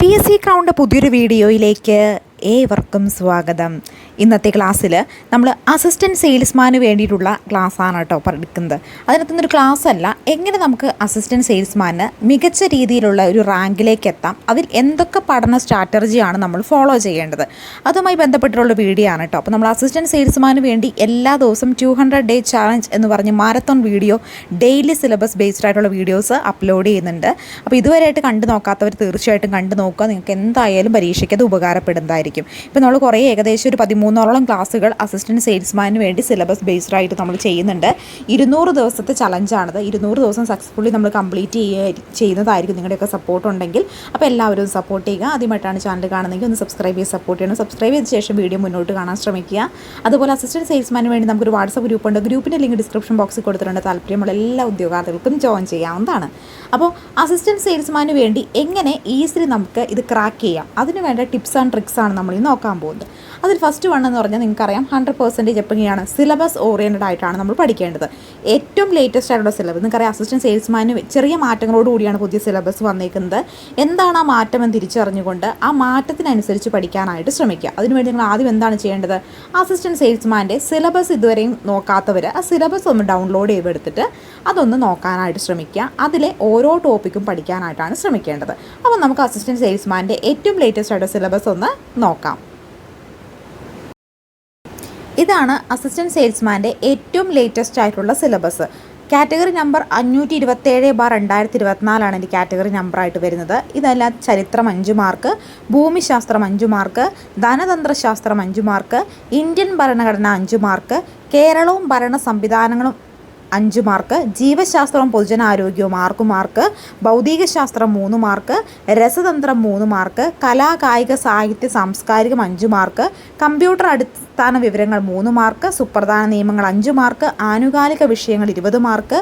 PSC ക്രൗണിൻ്റെ പുതിയൊരു വീഡിയോയിലേക്ക് ഏവർക്കും സ്വാഗതം. ഇന്നത്തെ ക്ലാസ്സിൽ നമ്മൾ അസിസ്റ്റൻറ്റ് സെയിൽസ്മാന് വേണ്ടിയിട്ടുള്ള ക്ലാസ്സാണ് കേട്ടോ എടുക്കുന്നത്. അതിനകത്തുനിന്നൊരു ക്ലാസ് അല്ല, എങ്ങനെ നമുക്ക് അസിസ്റ്റൻറ്റ് സെയിൽസ്മാന് മികച്ച രീതിയിലുള്ള ഒരു റാങ്കിലേക്ക് എത്താം, അതിൽ എന്തൊക്കെ പഠന സ്ട്രാറ്റജിയാണ് നമ്മൾ ഫോളോ ചെയ്യേണ്ടത്, അതുമായി ബന്ധപ്പെട്ടിട്ടുള്ള വീഡിയോ ആണ് കേട്ടോ. അപ്പോൾ നമ്മൾ അസിസ്റ്റൻറ്റ് സെയിൽസ്മാന് വേണ്ടി എല്ലാ ദിവസവും 200 ഡേ ചാലഞ്ച് എന്ന് പറഞ്ഞ് marathon video daily syllabus based ആയിട്ടുള്ള വീഡിയോസ് അപ്ലോഡ് ചെയ്യുന്നുണ്ട്. അപ്പോൾ ഇതുവരെയായിട്ട് കണ്ടു നോക്കാത്തവർ തീർച്ചയായിട്ടും കണ്ടു നോക്കുക, നിങ്ങൾക്ക് എന്തായാലും പരീക്ഷയ്ക്ക് അത് ഉപകാരപ്പെടുന്നതായിരിക്കും. ഇപ്പോൾ നമ്മൾ ഏകദേശം ഒരു 13ഓളം ക്ലാസ്സുകൾ അസിസ്റ്റൻറ്റ് സെയിൽസ്മാന് വേണ്ടി സിലബസ് ബേസ്ഡ് ആയിട്ട് നമ്മൾ ചെയ്യുന്നുണ്ട്. 200 ദിവസത്തെ ചലഞ്ചാണിത്. 200 ദിവസം സക്സസ്ഫുള്ളി നമ്മൾ കംപ്ലീറ്റ് ചെയ്യുന്നതായിരിക്കും നിങ്ങളുടെയൊക്കെ സപ്പോർട്ട് ഉണ്ടെങ്കിൽ. അപ്പോൾ എല്ലാവരും സപ്പോർട്ട് ചെയ്യുക. ആദ്യമായിട്ടാണ് ചാനൽ കാണുന്നതെങ്കിൽ ഒന്ന് സബ്സ്ക്രൈബ് ചെയ്ത് സപ്പോർട്ട് ചെയ്യണം. സബ്സ്ക്രൈബ് ചെയ്ത ശേഷം വീഡിയോ മുന്നോട്ട് കാണാൻ ശ്രമിക്കുക. അതുപോലെ അസിസ്റ്റൻറ്റ് സെയിൽസ്മാന് വേണ്ടി നമുക്കൊരു വാട്സപ്പ് ഗ്രൂപ്പ് ഉണ്ട്. ഗ്രൂപ്പിൻ്റെ ലിങ്ക് ഡിസ്ക്രിപ്ഷൻ ബോക്സിൽ കൊടുത്തിട്ടുണ്ട്. താല്പര്യമുള്ള എല്ലാ ഉദ്യോഗാർത്ഥികൾക്കും ജോയിൻ ചെയ്യാവുന്നതാണ്. അപ്പോൾ അസിസ്റ്റൻറ്റ് സെയിൽസ്മാന് വേണ്ടി എങ്ങനെ ഈസിലി നമുക്ക് ഇത് ക്രാക്ക് ചെയ്യാം, അതിന് വേണ്ട ടിപ്സ് ആൻഡ് ട്രിക്സ് ആണ് നമ്മൾ ഇന്ന് നോക്കാൻ പോകുന്നത്. അതിൽ ഫസ്റ്റ് വൺ എന്ന് പറഞ്ഞാൽ നിങ്ങൾക്കറിയാം 100% എപ്പോഴാണ് സിലബസ് ഓറിയൻറ്റഡ് ആയിട്ടാണ് നമ്മൾ പഠിക്കേണ്ടത്. ഏറ്റവും ലേറ്റസ്റ്റ് ആയിട്ടുള്ള സിലബസ് നിങ്ങൾക്കറിയാം. അസിസ്റ്റൻറ്റ് സെയിൽസ്മാന് ചെറിയ മാറ്റങ്ങളോടുകൂടിയാണ് പുതിയ സിലബസ് വന്നേക്കുന്നത്. എന്താണ് ആ മാറ്റം എന്ന് തിരിച്ചറിഞ്ഞുകൊണ്ട് ആ മാറ്റത്തിനനുസരിച്ച് പഠിക്കാനായിട്ട് ശ്രമിക്കുക. അതിനുവേണ്ടി നിങ്ങൾ ആദ്യം എന്താണ് ചെയ്യേണ്ടത്, അസിസ്റ്റൻറ്റ് സെയിൽസ്മാൻ്റെ സിലബസ് ഇതുവരെയും നോക്കാത്തവർ ആ സിലബസ് ഒന്ന് ഡൗൺലോഡ് ചെയ്തെടുത്തിട്ട് അതൊന്ന് നോക്കാനായിട്ട് ശ്രമിക്കുക. അതിലെ ഓരോ ടോപ്പിക്കും പഠിക്കാനായിട്ടാണ് ശ്രമിക്കേണ്ടത്. അപ്പോൾ നമുക്ക് അസിസ്റ്റൻറ്റ് സെയിൽസ്മാൻ്റെ ഏറ്റവും ലേറ്റസ്റ്റ് ആയിട്ടുള്ള സിലബസ് ഒന്ന് നോക്കാം. ഇതാണ് അസിസ്റ്റൻറ്റ് സെയിൽസ്മാൻ്റെ ഏറ്റവും ലേറ്റസ്റ്റ് ആയിട്ടുള്ള സിലബസ്. കാറ്റഗറി നമ്പർ 527/2024 എൻ്റെ കാറ്റഗറി നമ്പറായിട്ട് വരുന്നത്. ഇതെല്ലാം ചരിത്രം 5 മാർക്ക്, ഭൂമിശാസ്ത്രം 5 മാർക്ക്, ധനതന്ത്രശാസ്ത്രം 5 മാർക്ക്, ഇന്ത്യൻ ഭരണഘടന 5 മാർക്ക്, കേരളവും ഭരണ സംവിധാനങ്ങളും 5 മാർക്ക്, ജീവശാസ്ത്രവും പൊതുജനാരോഗ്യവും 6 മാർക്ക്, ഭൗതികശാസ്ത്രം 3 മാർക്ക്, രസതന്ത്രം 3 മാർക്ക്, കലാ കായിക സാഹിത്യ സാംസ്കാരികം 5 മാർക്ക്, കമ്പ്യൂട്ടർ അടിസ്ഥാന വിവരങ്ങൾ 3 മാർക്ക്, സുപ്രധാന നിയമങ്ങൾ 5 മാർക്ക്, ആനുകാലിക വിഷയങ്ങൾ 20 മാർക്ക്,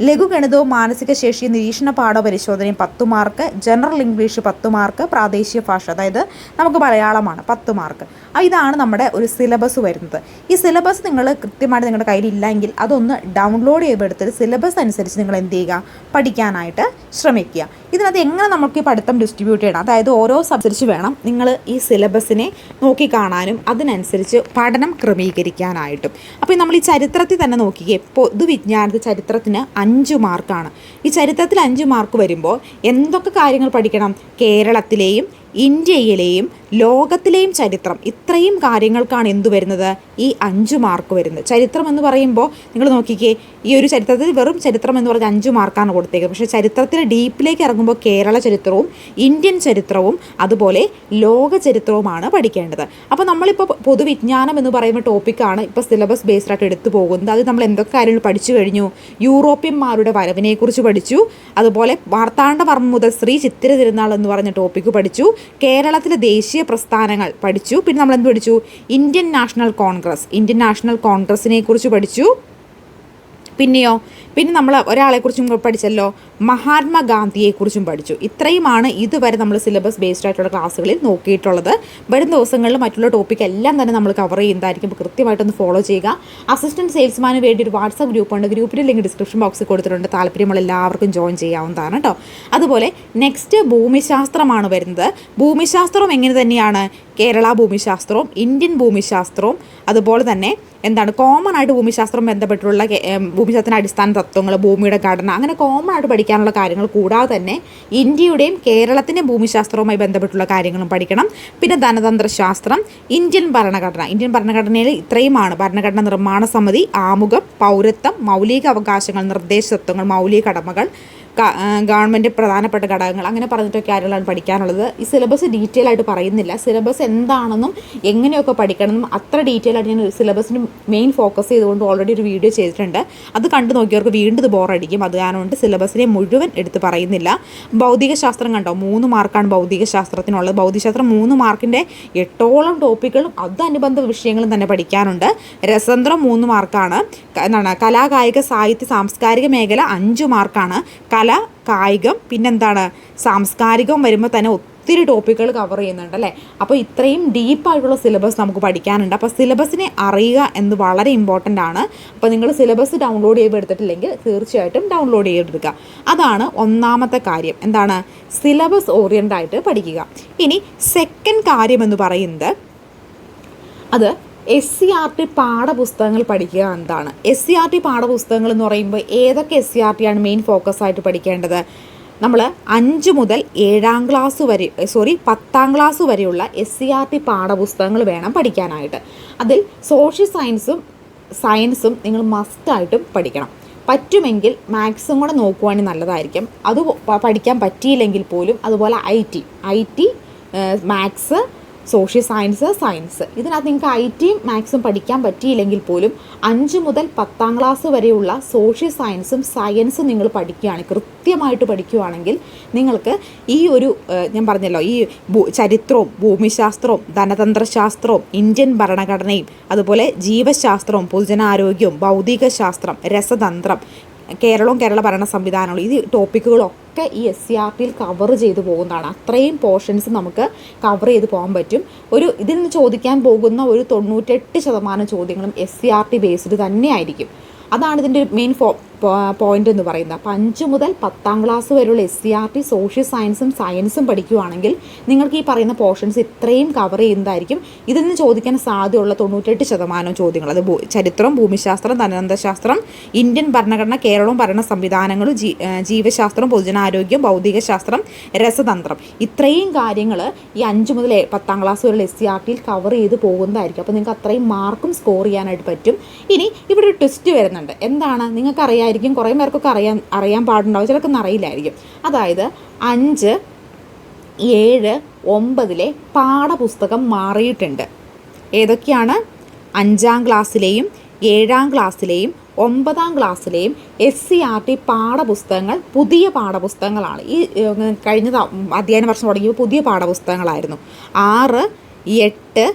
ലഘുഗണിതവും മാനസിക ശേഷി നിരീക്ഷണ പാഠ പരിശോധനയും 10 മാർക്ക്, ജനറൽ ഇംഗ്ലീഷ് 10 മാർക്ക്, പ്രാദേശിക ഭാഷ അതായത് നമുക്ക് മലയാളമാണ് 10 മാർക്ക്. ഇതാണ് നമ്മുടെ ഒരു സിലബസ് വരുന്നത്. ഈ സിലബസ് നിങ്ങൾ കൃത്യമായിട്ട് നിങ്ങളുടെ കയ്യിലില്ലെങ്കിൽ അതൊന്ന് ഡൗൺലോഡ് ചെയ്തെടുത്തിട്ട് സിലബസ് അനുസരിച്ച് നിങ്ങൾ എന്ത് ചെയ്യുക, പഠിക്കാനായിട്ട് ശ്രമിക്കുക. ഇതിനകത്ത് എങ്ങനെ നമുക്ക് ഈ പഠിത്തം ഡിസ്ട്രിബ്യൂട്ട് ചെയ്യണം, അതായത് ഓരോ സബ്ജക്റ്റ് വേണം നിങ്ങൾ ഈ സിലബസിനെ നോക്കിക്കാണാനും അതിനനുസരിച്ച് പഠനം ക്രമീകരിക്കാനായിട്ടും. അപ്പോൾ നമ്മൾ ഈ ചരിത്രത്തിൽ തന്നെ നോക്കിക്കേ, പൊതുവിജ്ഞാനത്തിൽ ചരിത്രത്തിന് 5 മാർക്കാണ്. ഈ ചരിത്രത്തിൽ 5 മാർക്ക് വരുമ്പോൾ എന്തൊക്കെ കാര്യങ്ങൾ പഠിക്കണം, കേരളത്തിലെയും ഇന്ത്യയിലെയും ലോകത്തിലെയും ചരിത്രം, ഇത്രയും കാര്യങ്ങൾക്കാണ് എന്തു വരുന്നത്, ഈ 5 മാർക്ക് വരുന്നത്. ചരിത്രം എന്ന് പറയുമ്പോൾ നിങ്ങൾ നോക്കിക്കേ, ഈ ഒരു ചരിത്രത്തിൽ വെറും ചരിത്രം എന്ന് പറഞ്ഞാൽ 5 മാർക്കാണ് കൊടുത്തേക്കുന്നത്. പക്ഷേ ചരിത്രത്തിൽ ഡീപ്പിലേക്ക് ഇറങ്ങുമ്പോൾ കേരള ചരിത്രവും ഇന്ത്യൻ ചരിത്രവും അതുപോലെ ലോക ചരിത്രവുമാണ് പഠിക്കേണ്ടത്. അപ്പോൾ നമ്മളിപ്പോൾ പൊതുവിജ്ഞാനം എന്ന് പറയുന്ന ടോപ്പിക്കാണ് ഇപ്പോൾ സിലബസ് ബേസ്ഡ് ആയിട്ട് എടുത്തു പോകുന്നത്. അത് നമ്മൾ എന്തൊക്കെ കാര്യങ്ങൾ പഠിച്ചു കഴിഞ്ഞു, യൂറോപ്യന്മാരുടെ വരവിനെക്കുറിച്ച് പഠിച്ചു, അതുപോലെ മാർത്താണ്ഡവർമ്മ മുതൽ ശ്രീ ചിത്തിര തിരുനാൾ എന്ന് പറഞ്ഞ ടോപ്പിക്ക് പഠിച്ചു, കേരളത്തിലെ ദേശീയ പ്രസ്ഥാനങ്ങൾ പഠിച്ചു, പിന്നെ നമ്മൾ എന്ത് പഠിച്ചു, ഇന്ത്യൻ നാഷണൽ കോൺഗ്രസിനെ കുറിച്ച് പഠിച്ചു. പിന്നെ നമ്മൾ ഒരാളെക്കുറിച്ചും പഠിച്ചല്ലോ, മഹാത്മാഗാന്ധിയെക്കുറിച്ചും പഠിച്ചു. ഇത്രയുമാണ് ഇതുവരെ നമ്മൾ സിലബസ് ബേസ്ഡ് ആയിട്ടുള്ള ക്ലാസ്സുകളിൽ നോക്കിയിട്ടുള്ളത്. വരും ദിവസങ്ങളിൽ മറ്റുള്ള ടോപ്പിക് എല്ലാം തന്നെ നമ്മൾ കവർ ചെയ്യുന്നതായിരിക്കും. അപ്പോൾ കൃത്യമായിട്ടൊന്ന് ഫോളോ ചെയ്യുക. അസിസ്റ്റൻറ്റ് സെയിൽസ്മാന് വേണ്ടി ഒരു വാട്സപ്പ് ഗ്രൂപ്പുണ്ട്. ഗ്രൂപ്പിൻ്റെ ലിങ്ക് ഡിസ്ക്രിപ്ഷൻ ബോക്സിൽ കൊടുത്തിട്ടുണ്ട്. താല്പര്യമുള്ള എല്ലാവർക്കും ജോയിൻ ചെയ്യാവുന്നതാണ് കേട്ടോ. അതുപോലെ നെക്സ്റ്റ് ഭൂമിശാസ്ത്രമാണ് വരുന്നത്. ഭൂമിശാസ്ത്രവും എങ്ങനെ തന്നെയാണ്, കേരള ഭൂമിശാസ്ത്രവും ഇന്ത്യൻ ഭൂമിശാസ്ത്രവും അതുപോലെ തന്നെ എന്താണ് കോമൺ ആയിട്ട് ഭൂമിശാസ്ത്രം ബന്ധപ്പെട്ടുള്ള ഭൂമിശാസ്ത്രത്തിൻ്റെ അടിസ്ഥാന തത്വങ്ങൾ, ഭൂമിയുടെ ഘടന, അങ്ങനെ കോമൺ ആയിട്ട് പഠിക്കാനുള്ള കാര്യങ്ങൾ കൂടാതെ തന്നെ ഇന്ത്യയുടെയും കേരളത്തിൻ്റെയും ഭൂമിശാസ്ത്രവുമായി ബന്ധപ്പെട്ടുള്ള കാര്യങ്ങളും പഠിക്കണം. പിന്നെ ധനതന്ത്രശാസ്ത്രം, ഇന്ത്യൻ ഭരണഘടനയിൽ ഇത്രയുമാണ്: ഭരണഘടന നിർമ്മാണ സമിതി, ആമുഖം, പൗരത്വം, മൗലിക അവകാശങ്ങൾ, നിർദ്ദേശ തത്വങ്ങൾ, മൗലിക കടമകൾ, ഗവൺമെൻറ് പ്രധാനപ്പെട്ട ഘടകങ്ങൾ, അങ്ങനെ പറഞ്ഞിട്ടൊക്കെ കാര്യങ്ങളാണ് പഠിക്കാനുള്ളത്. ഈ സിലബസ് ഡീറ്റെയിൽ ആയിട്ട് പറയുന്നില്ല. സിലബസ് എന്താണെന്നും എങ്ങനെയൊക്കെ പഠിക്കണമെന്നും അത്ര ഡീറ്റെയിൽ ആയിട്ട് ഞാൻ സിലബസിന് മെയിൻ ഫോക്കസ് ചെയ്തുകൊണ്ട് ഓൾറെഡി ഒരു വീഡിയോ ചെയ്തിട്ടുണ്ട്. അത് കണ്ടു നോക്കിയവർക്ക് വീണ്ടും ഇത് ബോറടിക്കും. അത് കാരണം സിലബസിനെ മുഴുവൻ എടുത്ത് പറയുന്നില്ല. ഭൗതികശാസ്ത്രം കണ്ടോ, 3 മാർക്കാണ് ഭൗതികശാസ്ത്രത്തിനുള്ളത്. ഭൗതികശാസ്ത്രം 3 മാർക്കിൻ്റെ 8ഓളം ടോപ്പിക്കുകളും അതനുബന്ധ വിഷയങ്ങളും തന്നെ പഠിക്കാനുണ്ട്. രസതന്ത്രം 3 മാർക്കാണ്. കലാ കായിക സാഹിത്യ സാംസ്കാരിക മേഖല 5 മാർക്കാണ്. കല, കായികം, പിന്നെന്താണ് സാംസ്കാരികം വരുമ്പോൾ തന്നെ ഒത്തിരി ടോപ്പിക്കുകൾ കവർ ചെയ്യുന്നുണ്ട് അല്ലേ. അപ്പോൾ ഇത്രയും ഡീപ്പായിട്ടുള്ള സിലബസ് നമുക്ക് പഠിക്കാനുണ്ട്. അപ്പോൾ സിലബസിനെ അറിയുക എന്ന് വളരെ ഇമ്പോർട്ടൻ്റ് ആണ്. അപ്പോൾ നിങ്ങൾ സിലബസ് ഡൗൺലോഡ് ചെയ്ത് എടുത്തിട്ടില്ലെങ്കിൽ തീർച്ചയായിട്ടും ഡൗൺലോഡ് ചെയ്തെടുക്കുക. അതാണ് ഒന്നാമത്തെ കാര്യം. എന്താണ്? സിലബസ് ഓറിയൻ്റ് ആയിട്ട് പഠിക്കുക. ഇനി സെക്കൻഡ് കാര്യം എന്ന് പറയുന്നത് അത് SCERT പാഠപുസ്തകങ്ങൾ പഠിക്കുക എന്നതാണ്. SCERT പാഠപുസ്തകങ്ങൾ എന്ന് പറയുമ്പോൾ ഏതൊക്കെ SCERT ആണ് മെയിൻ ഫോക്കസ് ആയിട്ട് പഠിക്കേണ്ടത്? നമ്മൾ 5 മുതൽ 7ാം ക്ലാസ് വരെ 10ാം ക്ലാസ് വരെയുള്ള SCERT പാഠപുസ്തകങ്ങൾ വേണം പഠിക്കാനായിട്ട്. അതിൽ സോഷ്യൽ സയൻസും നിങ്ങൾ മസ്റ്റായിട്ടും പഠിക്കണം. പറ്റുമെങ്കിൽ മാത്സും കൂടെ നോക്കുവാണെങ്കിൽ നല്ലതായിരിക്കും. അത് പഠിക്കാൻ പറ്റിയില്ലെങ്കിൽ പോലും അതുപോലെ IT മാത്സ്, സോഷ്യൽ സയൻസ് ഇതിനകത്ത് നിങ്ങൾക്ക് ITയും മാത്സും പഠിക്കാൻ പറ്റിയില്ലെങ്കിൽ പോലും 5 മുതൽ 10ാം ക്ലാസ് വരെയുള്ള സോഷ്യൽ സയൻസും നിങ്ങൾ കൃത്യമായിട്ട് പഠിക്കുകയാണെങ്കിൽ നിങ്ങൾക്ക് ഈ ഒരു ഞാൻ പറഞ്ഞല്ലോ ഈ ചരിത്രവും ഭൂമിശാസ്ത്രവും ധനതന്ത്രശാസ്ത്രവും ഇന്ത്യൻ ഭരണഘടനയും അതുപോലെ ജീവശാസ്ത്രവും പൊതുജനാരോഗ്യവും ഭൗതിക ശാസ്ത്രം രസതന്ത്രം കേരളവും കേരള ഭരണ സംവിധാനങ്ങളും ഈ ടോപ്പിക്കുകളൊക്കെ ഈ SCERTയിൽ കവർ ചെയ്തു പോകുന്നതാണ്. അത്രയും പോർഷൻസ് നമുക്ക് കവർ ചെയ്ത് പോകാൻ പറ്റും. ഇതിൽ നിന്ന് ചോദിക്കാൻ പോകുന്ന ഒരു 98% ചോദ്യങ്ങളും SCERT ബേസ്ഡ് തന്നെ ആയിരിക്കും. അതാണ് ഇതിൻ്റെ മെയിൻ പോയിന്റ് എന്ന് പറയുന്നത്. അപ്പോൾ 5 മുതൽ 10ാം ക്ലാസ് വരെയുള്ള SCERT സോഷ്യൽ സയൻസും പഠിക്കുകയാണെങ്കിൽ നിങ്ങൾക്ക് ഈ പറയുന്ന പോർഷൻസ് ഇത്രയും കവർ ചെയ്യുന്നതായിരിക്കും. ഇതിൽ നിന്ന് ചോദിക്കാൻ സാധ്യതയുള്ള 98% ചോദ്യങ്ങൾ അത് ചരിത്രം, ഭൂമിശാസ്ത്രം, ധനതന്ത്രശാസ്ത്രം, ഇന്ത്യൻ ഭരണഘടന, കേരളവും ഭരണ സംവിധാനങ്ങളും, ജീവശാസ്ത്രം, പൊതുജനാരോഗ്യം, ഭൗതിക ശാസ്ത്രം, രസതന്ത്രം ഇത്രയും കാര്യങ്ങൾ ഈ 5 മുതൽ 10ാം ക്ലാസ് വരെയുള്ള SCERTയിൽ കവർ ചെയ്ത് പോകുന്നതായിരിക്കും. അപ്പോൾ നിങ്ങൾക്ക് അത്രയും മാർക്കും സ്കോർ ചെയ്യാനായിട്ട് പറ്റും. ഇനി ഇവിടെ ഒരു ട്വിസ്റ്റ് വരുന്നുണ്ട്. എന്താണ്? നിങ്ങൾക്കറിയാം, കുറേ പേർക്കൊക്കെ അറിയാൻ പാടുണ്ടാവും, ചിലർക്കൊന്നും അറിയില്ലായിരിക്കും. അതായത് 5, 7, 9 പാഠപുസ്തകം മാറിയിട്ടുണ്ട്. ഏതൊക്കെയാണ്? 5ാം ക്ലാസ്സിലെയും 7ാം ക്ലാസ്സിലെയും 9ാം ക്ലാസ്സിലെയും SCERT പാഠപുസ്തകങ്ങൾ പുതിയ പാഠപുസ്തകങ്ങളാണ്. ഈ കഴിഞ്ഞ അധ്യയന വർഷം തുടങ്ങിയപ്പോൾ പുതിയ പാഠപുസ്തകങ്ങളായിരുന്നു. 6, 8,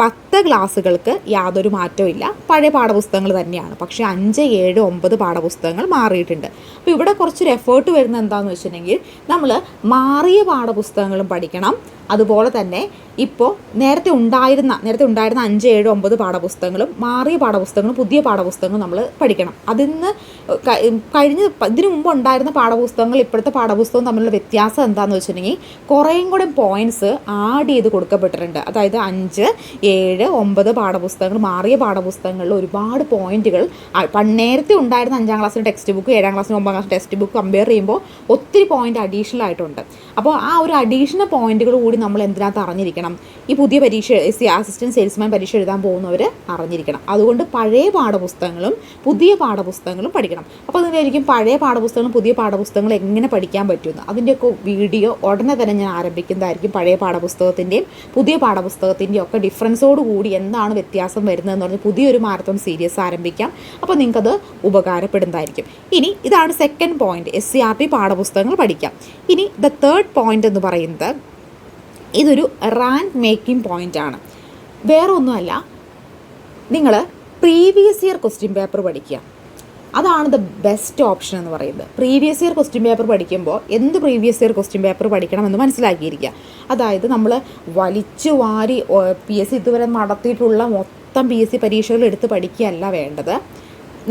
10 ക്ലാസ്സുകൾക്ക് യാതൊരു മാറ്റവും ഇല്ല, പഴയ പാഠപുസ്തകങ്ങൾ തന്നെയാണ്. പക്ഷേ 5, 7, 9 പാഠപുസ്തകങ്ങൾ മാറിയിട്ടുണ്ട്. അപ്പോൾ ഇവിടെ കുറച്ചൊരു എഫേർട്ട് വരുന്നത് എന്താണെന്ന് വെച്ചിട്ടുണ്ടെങ്കിൽ നമ്മൾ മാറിയ പാഠപുസ്തകങ്ങളും പഠിക്കണം. അതുപോലെ തന്നെ ഇപ്പോൾ നേരത്തെ ഉണ്ടായിരുന്ന 5, 7, 9 പാഠപുസ്തകങ്ങളും മാറിയ പാഠപുസ്തകങ്ങളും പുതിയ പാഠപുസ്തകങ്ങളും നമ്മൾ പഠിക്കണം. ഇതിനു മുമ്പ് ഉണ്ടായിരുന്ന പാഠപുസ്തകങ്ങൾ ഇപ്പോഴത്തെ പാഠപുസ്തകം തമ്മിലുള്ള വ്യത്യാസം എന്താണെന്ന് വെച്ചിട്ടുണ്ടെങ്കിൽ കുറേയും കൂടെ പോയിൻറ്റ്സ് ആഡ് ചെയ്ത് കൊടുക്കപ്പെട്ടിട്ടുണ്ട്. അതായത് 5, 7, 9 പാഠപുസ്തകങ്ങൾ മാറിയ പാഠപുസ്തകങ്ങളിൽ ഒരുപാട് പോയിന്റുകൾ നേരത്തെ ഉണ്ടായിരുന്ന 5ാം ക്ലാസ്സിലെ ടെക്സ്റ്റ് ബുക്ക് 7ാം ക്ലാസ്സിലെ 9ാം ക്ലാസ് ടെക്സ്റ്റ് ബുക്ക് കമ്പയർ ചെയ്യുമ്പോൾ ഒത്തിരി പോയിന്റ് അഡീഷണൽ ആയിട്ടുണ്ട്. അപ്പോൾ ആ ഒരു അഡീഷണൽ പോയിന്റുകൾ കൂടി നമ്മൾ എന്തിനകത്ത് അറിഞ്ഞിരിക്കണം? ഈ പുതിയ പരീക്ഷ അസിസ്റ്റൻറ്റ് സെയിൽസ്മാൻ പരീക്ഷ എഴുതാൻ പോകുന്നവർ അറിഞ്ഞിരിക്കണം. അതുകൊണ്ട് പഴയ പാഠപുസ്തകങ്ങളും പുതിയ പാഠപുസ്തകങ്ങളും പഠിക്കണം. അപ്പോൾ അതിനായിരിക്കും പഴയ പാഠപുസ്തകങ്ങളും പുതിയ പാഠപുസ്തകങ്ങളും എങ്ങനെ പഠിക്കാൻ പറ്റുമെന്ന് അതിൻ്റെയൊക്കെ വീഡിയോ ഉടനെ തന്നെ ഞാൻ ആരംഭിക്കുന്നതായിരിക്കും. പഴയ പാഠപുസ്തകത്തിൻ്റെയും പുതിയ പാഠപുസ്തകത്തിൻ്റെയും ഒക്കെ ഡിഫറൻസോട് കൂടി എന്താണ് വ്യത്യാസം വരുന്നതെന്ന് പറഞ്ഞ് പുതിയൊരു മാരത്തോൺ സീരീസ് ആരംഭിക്കാം. അപ്പോൾ നിങ്ങൾക്കത് ഉപകാരപ്പെടുന്നതായിരിക്കും. ഇനി ഇതാണ് സെക്കൻഡ് പോയിന്റ്, SCERT പാഠപുസ്തകങ്ങൾ പഠിക്കാം. ഇനി ദ തേർഡ് പോയിന്റ് എന്ന് പറയുന്നത് ഇതൊരു റാങ്ക് മേക്കിംഗ് പോയിന്റ് ആണ്. വേറെ ഒന്നുമല്ല, നിങ്ങൾ പ്രീവിയസ് ഇയർ ക്വസ്റ്റ്യൻ പേപ്പർ പഠിക്കുക. അതാണ് ദ ബെസ്റ്റ് ഓപ്ഷൻ എന്ന് പറയുന്നത്. പ്രീവിയസ് ഇയർ ക്വസ്റ്റ്യൻ പേപ്പർ പഠിക്കുമ്പോൾ എന്ത് പ്രീവിയസ് ഇയർ ക്വസ്റ്റ്യൻ പേപ്പർ പഠിക്കണമെന്ന് മനസ്സിലാക്കിയിരിക്കുക. അതായത് നമ്മൾ വലിച്ചു വാരി PSC ഇതുവരെ നടത്തിയിട്ടുള്ള മൊത്തം PSC പരീക്ഷകൾ എടുത്ത് പഠിക്കുകയല്ല വേണ്ടത്.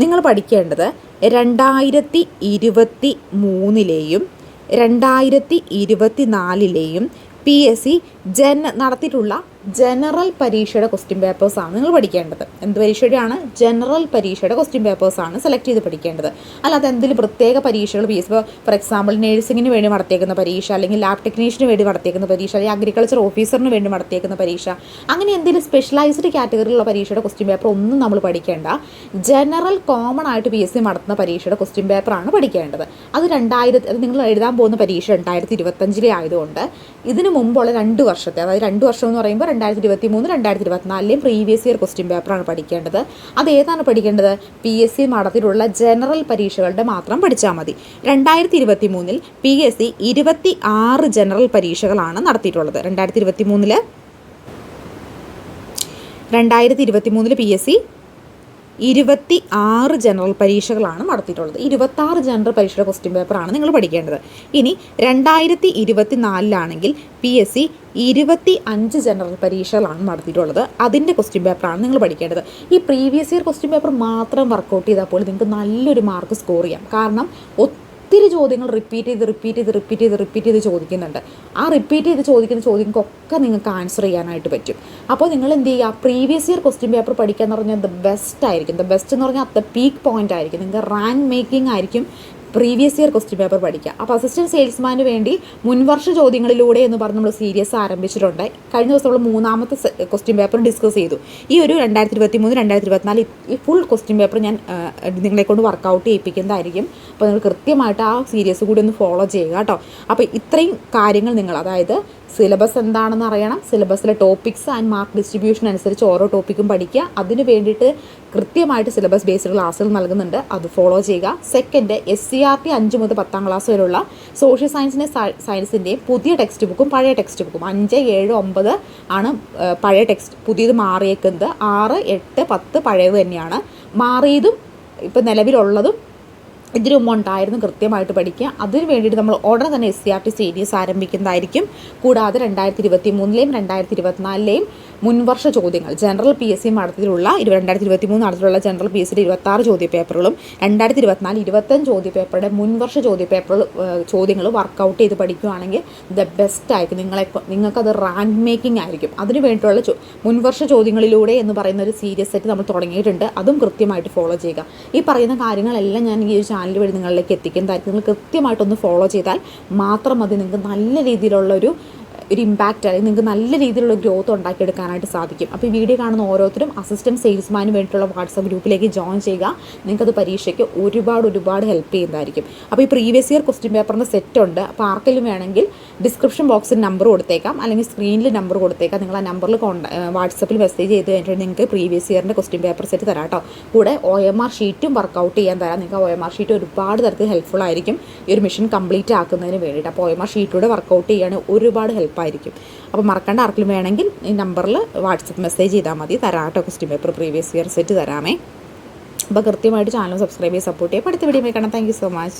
നിങ്ങൾ പഠിക്കേണ്ടത് 2023 2024 PSC നടത്തിയിട്ടുള്ള ജനറൽ പരീക്ഷയുടെ ക്വസ്റ്റ്യൻ പേപ്പേഴ്സാണ് നിങ്ങൾ പഠിക്കേണ്ടത്. എന്ത് പരീക്ഷയുടെയാണ്? ജനറൽ പരീക്ഷയുടെ ക്വസ്റ്റ്യൻ പേപ്പേഴ്സാണ് സെലക്ട് ചെയ്ത് പഠിക്കേണ്ടത്. അല്ലാതെ എന്തെങ്കിലും പ്രത്യേക പരീക്ഷകൾ PSC ഫോർ എക്സാമ്പിൾ നേഴ്സിങ്ങിന് വേണ്ടി നടത്തിയേക്കുന്ന പരീക്ഷ, അല്ലെങ്കിൽ ലാബ് ടെക്നീഷ്യന് വേണ്ടി നടത്തിയേക്കുന്ന പരീക്ഷ, അല്ലെങ്കിൽ അഗ്രികൾച്ചർ ഓഫീസറിന് വേണ്ടി നടത്തിയേക്കുന്ന പരീക്ഷ, അങ്ങനെ എന്തെങ്കിലും സ്പെഷ്യലൈസ്ഡ് കാറ്റഗറിയിലുള്ള പരീക്ഷയുടെ ക്വസ്റ്റ്യൻ പേപ്പർ ഒന്നും നമ്മൾ പഠിക്കേണ്ട. ജനറൽ കോമൺ ആയിട്ട് PSC നടത്തുന്ന പരീക്ഷയുടെ ക്വസ്റ്റ്യൻ പേപ്പറാണ് പഠിക്കേണ്ടത്. അത് നിങ്ങൾ എഴുതാൻ പോകുന്ന പരീക്ഷ 2025 ആയതുകൊണ്ട് ഇതിന് മുമ്പുള്ള 2 വർഷത്തെ, അതായത് 2 വർഷം എന്ന് പറയുമ്പോൾ 2023 2024 പ്രീവിയസ് ഇയർ ക്വസ്റ്റ്യൻ പേപ്പറാണ് പഠിക്കേണ്ടത്. അത് ഏതാണ് പഠിക്കേണ്ടത്? PSC നടത്തിയിട്ടുള്ള ജനറൽ പരീക്ഷകളുടെ മാത്രം പഠിച്ചാൽ മതി. 2023 PSC 26 ജനറൽ പരീക്ഷകളാണ് നടത്തിയിട്ടുള്ളത്. 2023 PSC 26 ജനറൽ പരീക്ഷകളാണ് നടത്തിയിട്ടുള്ളത്. 26 ജനറൽ പരീക്ഷയുടെ ക്വസ്റ്റ്യൻ പേപ്പറാണ് നിങ്ങൾ പഠിക്കേണ്ടത്. ഇനി 2024 PSC 25 ജനറൽ പരീക്ഷകളാണ് നടത്തിയിട്ടുള്ളത്. അതിൻ്റെ ക്വസ്റ്റ്യൻ പേപ്പറാണ് നിങ്ങൾ പഠിക്കേണ്ടത്. ഈ പ്രീവിയസ് ഇയർ ക്വസ്റ്റ്യൻ പേപ്പർ മാത്രം വർക്കൗട്ട് ചെയ്താൽ പോലും നിങ്ങൾക്ക് നല്ലൊരു മാർക്ക് സ്കോർ ചെയ്യാം. കാരണം ഒത്തിരി ചോദ്യങ്ങൾ റിപ്പീറ്റ് ചെയ്ത് ചോദിക്കുന്നുണ്ട്. ആ റിപ്പീറ്റ് ചെയ്ത് ചോദിക്കുന്ന ചോദ്യങ്ങൾക്കൊക്കെ നിങ്ങൾക്ക് ആൻസർ ചെയ്യാനായിട്ട് പറ്റും. അപ്പോൾ നിങ്ങൾ എന്ത് ചെയ്യുക, പ്രീവിയസ് ഇയർ ക്വസ്റ്റ്യൻ പേപ്പർ പഠിക്കുക എന്ന് പറഞ്ഞാൽ ദ ബെസ്റ്റ് ആയിരിക്കും. ദ ബെസ്റ്റ് എന്ന് പറഞ്ഞാൽ അത്ര പീക്ക് പോയിന്റ് ആയിരിക്കും. നിങ്ങൾക്ക് റാങ്ക് മേക്കിംഗ് ആയിരിക്കും പ്രീവിയസ് ഇയർ ക്വസ്റ്റ്യൻ പേപ്പർ പഠിക്കുക. അപ്പോൾ അസിസ്റ്റൻറ്റ് സെയിൽസ്മാന് വേണ്ടി മുൻവർഷ ചോദ്യങ്ങളിലൂടെ എന്ന് പറഞ്ഞ് നമ്മൾ സീരീസ് ആരംഭിച്ചിട്ടുണ്ട്. കഴിഞ്ഞ ദിവസം നമ്മൾ 3ാമത്തെ ക്വസ്റ്റ്യൻ പേപ്പർ ഡിസ്കസ് ചെയ്തു. ഈ ഒരു 2023, 2024 ഈ ഫുൾ ക്വസ്റ്റ്യൻ പേപ്പർ ഞാൻ നിങ്ങളെ കൊണ്ട് വർക്കൗട്ട് ചെയ്യിപ്പിക്കുന്നതായിരിക്കും. അപ്പോൾ നിങ്ങൾ കൃത്യമായിട്ട് ആ സീരീസ് കൂടി ഒന്ന് ഫോളോ ചെയ്യുക കേട്ടോ. അപ്പോൾ ഇത്രയും കാര്യങ്ങൾ നിങ്ങൾ, അതായത് സിലബസ് എന്താണെന്ന് അറിയണം, സിലബസിലെ ടോപ്പിക്സ് ആൻഡ് മാർക്ക് ഡിസ്ട്രിബ്യൂഷൻ അനുസരിച്ച് ഓരോ ടോപ്പിക്കും പഠിക്കുക. അതിന് വേണ്ടിയിട്ട് കൃത്യമായിട്ട് സിലബസ് ബേസ്ഡ് ക്ലാസ്സുകൾ നൽകുന്നുണ്ട്, അത് ഫോളോ ചെയ്യുക. സെക്കൻഡ്, SCRT 5 മുതൽ 10ാം ക്ലാസ് വരെയുള്ള സോഷ്യൽ സയൻസിൻ്റെയും പുതിയ ടെക്സ്റ്റ് ബുക്കും പഴയ ടെക്സ്റ്റ് ബുക്കും 5, 7, 9 ആണ് പഴയ ടെക്സ്റ്റ്, പുതിയത് മാറിയേക്കുന്നത്. 6, 8, 10 പഴയത് തന്നെയാണ്. മാറിയതും ഇപ്പോൾ നിലവിലുള്ളതും ഇതിനു മുമ്പ് ഉണ്ടായിരുന്നു കൃത്യമായിട്ട് പഠിക്കുക. അതിന് വേണ്ടിയിട്ട് നമ്മൾ ഉടനെ തന്നെ SCRT സീരീസ് ആരംഭിക്കുന്നതായിരിക്കും. കൂടാതെ 2023-ലെയും 2024-ലെയും മുൻവർഷ ചോദ്യങ്ങൾ ജനറൽ PSC നടത്തിയിട്ടുള്ള 2023 നടത്തിയിട്ടുള്ള ജനറൽ PSCയുടെ 26 ചോദ്യ പേപ്പറുകളും 2024, 25 ചോദ്യ പേപ്പറുടെ മുൻവർഷ ചോദ്യ പേപ്പർ ചോദ്യങ്ങൾ വർക്കൗട്ട് ചെയ്ത് പഠിക്കുകയാണെങ്കിൽ ദ ബെസ്റ്റ് ആയിരിക്കും. നിങ്ങൾക്കത് റാങ്ക് മേക്കിംഗ് ആയിരിക്കും. അതിന് വേണ്ടിയിട്ടുള്ള മുൻവർഷ ചോദ്യങ്ങളിലൂടെ എന്ന് പറയുന്ന ഒരു സീരീസ് സെറ്റ് നമ്മൾ തുടങ്ങിയിട്ടുണ്ട്. അതും കൃത്യമായിട്ട് ഫോളോ ചെയ്യുക. ഈ പറയുന്ന കാര്യങ്ങളെല്ലാം ഞാൻ ഈ ചാനൽ വഴി നിങ്ങളിലേക്ക് എത്തിക്കുന്നതായിരിക്കും. നിങ്ങൾ കൃത്യമായിട്ടൊന്ന് ഫോളോ ചെയ്താൽ മാത്രം മതി നിങ്ങൾക്ക് നല്ല രീതിയിലുള്ളൊരു ഇമ്പാക്റ്റ്, അല്ലെങ്കിൽ നിങ്ങൾക്ക് നല്ല രീതിയിലുള്ള ഗ്രോത്ത് ഉണ്ടാക്കിയെടുക്കാനായിട്ട് സാധിക്കും. അപ്പോൾ ഈ വീഡിയോ കാണുന്ന ഓരോരുത്തരും അസിസ്റ്റൻറ്റ് സെയിൽസ്മാന് വേണ്ടിയിട്ടുള്ള വാട്സപ്പ് ഗ്രൂപ്പിലേക്ക് ജോയിൻ ചെയ്യുക. നിങ്ങൾക്കത് പരീക്ഷയ്ക്ക് ഒരുപാട് ഹെൽപ്പ് ചെയ്യുന്നതായിരിക്കും. അപ്പോൾ ഈ പ്രീവിയസ് ഇയർ ക്വസ്റ്റ്യൻ പേപ്പറിൻ്റെ സെറ്റ് ഉണ്ട്. അപ്പോൾ ആർക്കെങ്കിലും വേണമെങ്കിൽ ഡിസ്ക്രിപ്ഷൻ ബോക്സിൽ നമ്പർ കൊടുത്തേക്കാം, അല്ലെങ്കിൽ സ്ക്രീനിൽ നമ്പർ കൊടുത്തേക്കാം. നിങ്ങൾ ആ നമ്പറിൽ വാട്സപ്പിൽ മെസ്സേജ് ചെയ്ത് കഴിഞ്ഞിട്ട് നിങ്ങൾക്ക് പ്രീവിയസ് ഇയറിൻ്റെ ക്വസ്റ്റ്യൻ പേപ്പർ സെറ്റ് തരാം കേട്ടോ. കൂടെ OMR ഷീറ്റും വർക്കൗട്ട് ചെയ്യാൻ തരാം. നിങ്ങൾക്ക് OMR ഷീറ്റ് ഒരുപാട് തരത്തിൽ ഹെൽപ്ഫുൾ ആയിരിക്കും ഈ ഒരു മിഷൻ കംപ്ലീറ്റ് ആക്കുന്നതിന് വേണ്ടിയിട്ട്. അപ്പോൾ OMR ഷീറ്റിലൂടെ വർക്കൗട്ട് ചെയ്യുകയാണെങ്കിൽ ഒരുപാട് ഹെൽപ്പായിരിക്കും. അപ്പോൾ മറക്കേണ്ട, ആർക്കെങ്കിലും വേണമെങ്കിൽ ഈ നമ്പറിൽ വാട്സപ്പ് മെസ്സേജ് ചെയ്താൽ മതി. തരാം കേട്ടോ, question paper previous year set തരാമേ. അപ്പോൾ കൃത്യമായിട്ട് ചാനൽ സബ്സ്ക്രൈബ് ചെയ്ത് സപ്പോർട്ട് ചെയ്യുക. അടുത്ത വീഡിയോ കാണാം. Thank you so much.